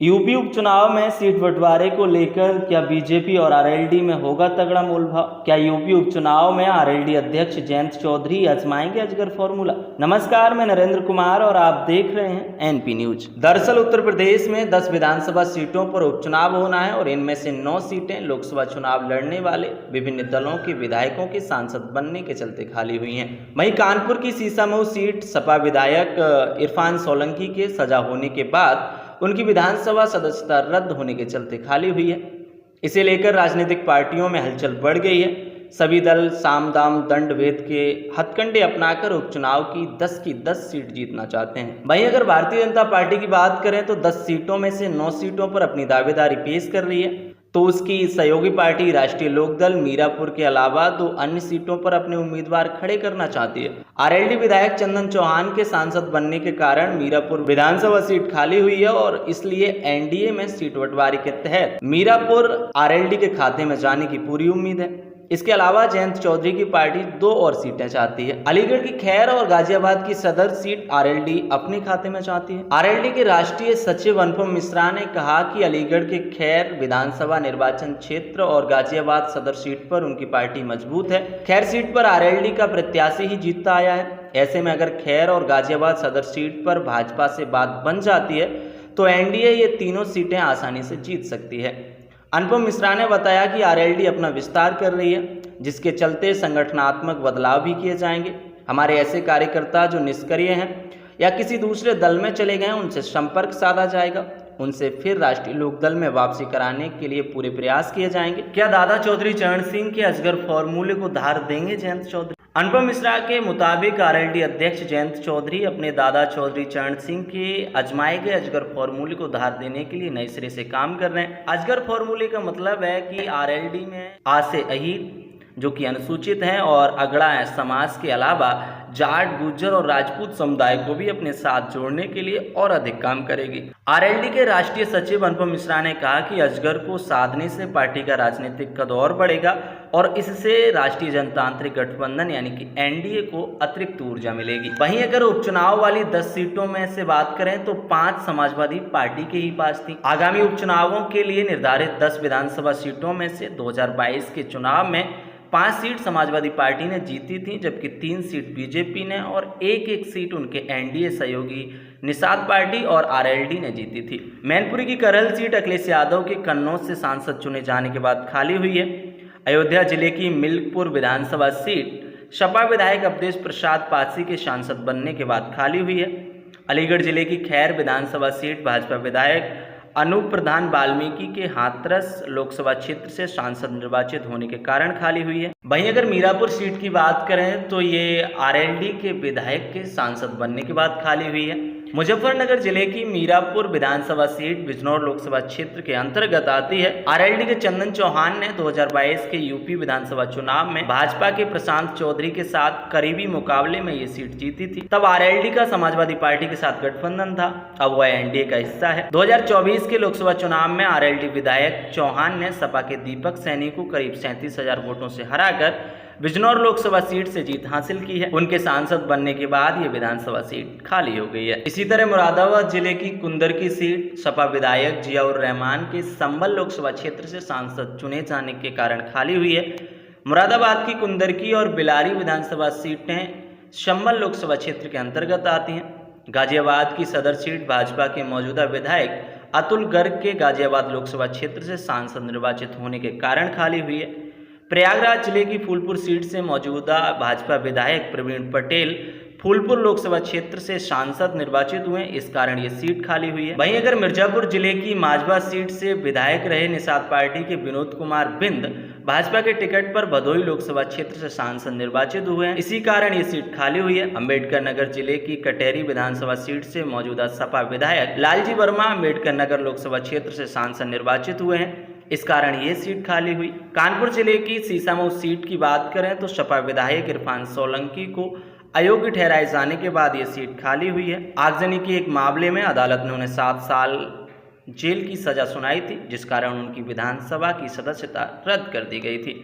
UP उपचुनाव में seat बंटवारे को लेकर क्या बीजेपी और आरएलडी में होगा तगड़ा मोलभाव? क्या यूपी उपचुनाव में आरएलडी अध्यक्ष जयंत चौधरी आजमाएंगे अजगर फॉर्मूला? नमस्कार, मैं नरेंद्र कुमार और आप देख रहे हैं एनपी न्यूज। दरअसल उत्तर प्रदेश में 10 विधानसभा सीटों पर उपचुनाव होना है और इनमें से 9 सीटें लोकसभा चुनाव लड़ने वाले विभिन्न दलों के विधायकों के सांसद बनने के चलते खाली हुई हैं। वहीं कानपुर की सीसामऊ सीट सपा विधायक इरफान सोलंकी के सजा होने के बाद उनकी विधानसभा सदस्यता रद्द होने के चलते खाली हुई है। इसे लेकर राजनीतिक पार्टियों में हलचल बढ़ गई है। सभी दल साम दाम दंड भेद के हथकंडे अपनाकर उपचुनाव की 10 सीट जीतना चाहते हैं। वहीं अगर भारतीय जनता पार्टी की बात करें तो 10 सीटों में से 9 सीटों पर अपनी दावेदारी पेश कर रही है, तो उसकी सहयोगी पार्टी राष्ट्रीय लोकदल मीरापुर के अलावा 2 अन्य सीटों पर अपने उम्मीदवार खड़े करना चाहती है। आरएलडी विधायक चंदन चौहान के सांसद बनने के कारण मीरापुर विधानसभा सीट खाली हुई है और इसलिए एनडीए में सीट बंटवारे के तहत मीरापुर आरएलडी के खाते में जाने की पूरी उम्मीद है। इसके अलावा जयंत चौधरी की पार्टी 2 और सीटें चाहती है। अलीगढ़ की खैर और गाजियाबाद की सदर सीट आरएलडी अपने खाते में चाहती है। आरएलडी के राष्ट्रीय सचिव अनुपम मिश्रा ने कहा कि अलीगढ़ के खैर विधानसभा निर्वाचन क्षेत्र और गाजियाबाद सदर सीट पर उनकी पार्टी मजबूत है। खैर सीट पर आरएलडी का प्रत्याशी ही जीतता आया है। ऐसे में अगर खैर और गाजियाबाद सदर सीट पर भाजपा से बात बन जाती है तो एनडीए ये तीनों सीटें आसानी से जीत सकती है। अनुपम मिश्रा ने बताया कि आरएलडी अपना विस्तार कर रही है, जिसके चलते संगठनात्मक बदलाव भी किए जाएंगे। हमारे ऐसे कार्यकर्ता जो निष्क्रिय हैं या किसी दूसरे दल में चले गए उनसे संपर्क साधा जाएगा, उनसे फिर राष्ट्रीय लोकदल में वापसी कराने के लिए पूरे प्रयास किए जाएंगे। क्या दादा चौधरी चरण सिंह के अजगर फॉर्मूले को धार देंगे जयंत चौधरी? अनुपम मिश्रा के मुताबिक आरएलडी अध्यक्ष जयंत चौधरी अपने दादा चौधरी चरण सिंह के आजमाए गए अजगर फॉर्मूले को धार देने के लिए नए सिरे से काम कर रहे हैं। अजगर फॉर्मूले का मतलब है कि आरएलडी में आ से अहीर जो कि अनुसूचित हैं और अगड़ा समाज के अलावा जाट, गुर्जर और राजपूत समुदाय को भी अपने साथ जोड़ने के लिए और अधिक काम करेगी। आरएलडी के राष्ट्रीय सचिव अनुपम मिश्रा ने कहा कि अजगर को साधने से पार्टी का राजनीतिक कद और बढ़ेगा और इससे राष्ट्रीय जनतांत्रिक गठबंधन यानी कि एनडीए को अतिरिक्त ऊर्जा मिलेगी। वहीं अगर उपचुनाव वाली 10 सीटों में से बात करें तो 5 समाजवादी पार्टी के ही पास थी। आगामी उपचुनावों के लिए निर्धारित 10 विधानसभा सीटों में से 2022 के चुनाव में 5 सीट समाजवादी पार्टी ने जीती थी, जबकि 3 सीट बीजेपी ने और एक सीट उनके एनडीए सहयोगी निषाद पार्टी और आरएलडी ने जीती थी। मैनपुरी की करहल सीट अखिलेश यादव के कन्नौज से सांसद चुने जाने के बाद खाली हुई है। अयोध्या जिले की मिल्कपुर विधानसभा सीट सपा विधायक अवधेश प्रसाद पासी के सांसद बनने के बाद खाली हुई है। अलीगढ़ जिले की खैर विधानसभा सीट भाजपा विधायक अनूप प्रधान वाल्मीकि के हाथरस लोकसभा क्षेत्र से सांसद निर्वाचित होने के कारण खाली हुई है। वहीं अगर मीरापुर सीट की बात करें तो ये आरएलडी के विधायक के सांसद बनने के बाद खाली हुई है। मुजफ्फरनगर जिले की मीरापुर विधानसभा सीट बिजनौर लोकसभा क्षेत्र के अंतर्गत आती है। आरएलडी के चंदन चौहान ने 2022 के यूपी विधानसभा चुनाव में भाजपा के प्रशांत चौधरी के साथ करीबी मुकाबले में ये सीट जीती थी। तब आरएलडी का समाजवादी पार्टी के साथ गठबंधन था, अब वह एनडीए का हिस्सा है। 2024 के लोकसभा चुनाव में आरएलडी विधायक चौहान ने सपा के दीपक सैनी को करीब 37,000 वोटों से हराकर बिजनौर लोकसभा सीट से जीत हासिल की है। उनके सांसद बनने के बाद ये विधानसभा सीट खाली हो गई है। इसी तरह मुरादाबाद जिले की कुंदर की सीट सपा विधायक जियाउर रहमान के संभल लोकसभा क्षेत्र से सांसद चुने जाने के कारण खाली हुई है। मुरादाबाद की कुंदर की और बिलारी विधानसभा सीटें संभल लोकसभा क्षेत्र के अंतर्गत आती हैं। गाजियाबाद की सदर सीट भाजपा के मौजूदा विधायक अतुल गर्ग के गाजियाबाद लोकसभा क्षेत्र से सांसद निर्वाचित होने के कारण खाली हुई है। प्रयागराज जिले की फूलपुर सीट से मौजूदा भाजपा विधायक प्रवीण पटेल फूलपुर लोकसभा क्षेत्र से सांसद निर्वाचित हुए, इस कारण ये सीट खाली हुई है। वहीं अगर मिर्जापुर जिले की माजबा सीट से विधायक रहे निषाद पार्टी के विनोद कुमार बिंद भाजपा के टिकट पर भदोही लोकसभा क्षेत्र से सांसद निर्वाचित हुए हैं, इसी कारण ये सीट खाली हुई है। अम्बेडकर नगर जिले की कटेरी विधानसभा सीट से मौजूदा सपा विधायक लालजी वर्मा अम्बेडकर नगर लोकसभा क्षेत्र से सांसद निर्वाचित हुए हैं, इस कारण ये सीट खाली हुई। कानपुर जिले की सीसामऊ सीट की बात करें तो सपा विधायक इरफान सोलंकी को अयोग्य ठहराए जाने के बाद ये सीट खाली हुई है। आगजनी के एक मामले में अदालत ने उन्हें 7 साल जेल की सजा सुनाई थी, जिस कारण उनकी विधानसभा की सदस्यता रद्द कर दी गई थी।